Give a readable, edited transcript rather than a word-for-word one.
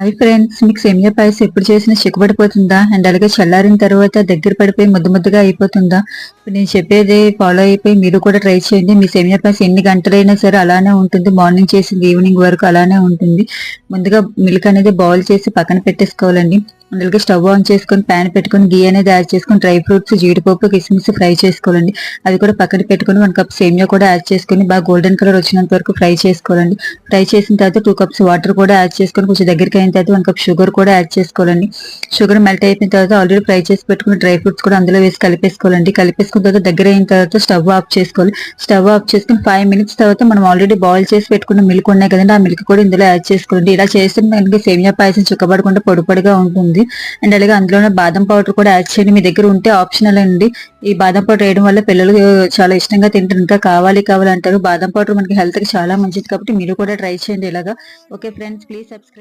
Hi friends, మీకు సేమియా పాయసం ఎప్పుడు చేసినా చిక్కబడిపోతుందా? అండ్ అలాగే చల్లారిన తర్వాత దగ్గర పడిపోయి ముద్ద ముద్దగా అయిపోతుందా? ఇప్పుడు నేను చెప్పేది ఫాలో అయిపోయి మీరు కూడా ట్రై చేయండి. మీ సేమియా పాయసం ఎన్ని గంటలైనా సరే అలానే ఉంటుంది. మార్నింగ్ చేసింది ఈవినింగ్ వరకు అలానే ఉంటుంది. ముందుగా మిల్క్ అనేది బాయిల్ చేసి పక్కన పెట్టేసుకోవాలండి. అందులోకి స్టవ్ ఆన్ చేసుకొని ప్యాన్ పెట్టుకొని గీ అనేది యాడ్ చేసుకొని డ్రై ఫ్రూట్స్, జీడిపప్పు, కిస్మిస్ ఫ్రై చేసుకోవాలండి. అది కూడా పక్కన పెట్టుకొని 1 కప్ సేమియా కూడా యాడ్ చేసుకొని బాగా గోల్డెన్ కలర్ వచ్చినంత వరకు ఫ్రై చేసుకోవాలండి. ఫ్రై చేసిన తర్వాత 2 కప్స్ వాటర్ కూడా యాడ్ చేసుకొని కొంచెం దగ్గరికి అయిన తర్వాత 1 కప్ షుగర్ కూడా యాడ్ చేసుకోవాలండి. షుగర్ మెల్ట్ అయిపోయిన తర్వాత ఆల్రెడీ ఫ్రై చేసి పెట్టుకున్న డ్రై ఫ్రూట్స్ కూడా అందులో వేసి కలిపేసుకోవాలండి. కలిపేసుకున్న తర్వాత దగ్గర అయిన తర్వాత స్టవ్ ఆఫ్ చేసుకోవాలి. స్టవ్ ఆఫ్ చేసుకుని 5 మినిట్స్ తర్వాత మనం ఆల్రెడీ బాయిల్ చేసి పెట్టుకున్న మిల్క్ ఉన్నాయి కదండి, ఆ మిల్క్ కూడా ఇందులో యాడ్ చేసుకోవాలండి. ఇలా చేస్తే మనకి సేమియా పాయసం చిక్కబడకుండా పొడి పొడిగా ఉంటుంది. అండ్ అలాగే అందులోనే బాదం పౌడర్ కూడా యాడ్ చేయండి. మీ దగ్గర ఉంటే ఆప్షనల్ అండి. ఈ బాదం పౌడర్ వేయడం వల్ల పిల్లలు చాలా ఇష్టంగా తింటారు. ఇంకా కావాలి అంటారు. బాదం పౌడర్ మనకి హెల్త్ కి చాలా మంచిది కాబట్టి మీరు కూడా ట్రై చేయండి ఇలాగా. Okay friends, please subscribe.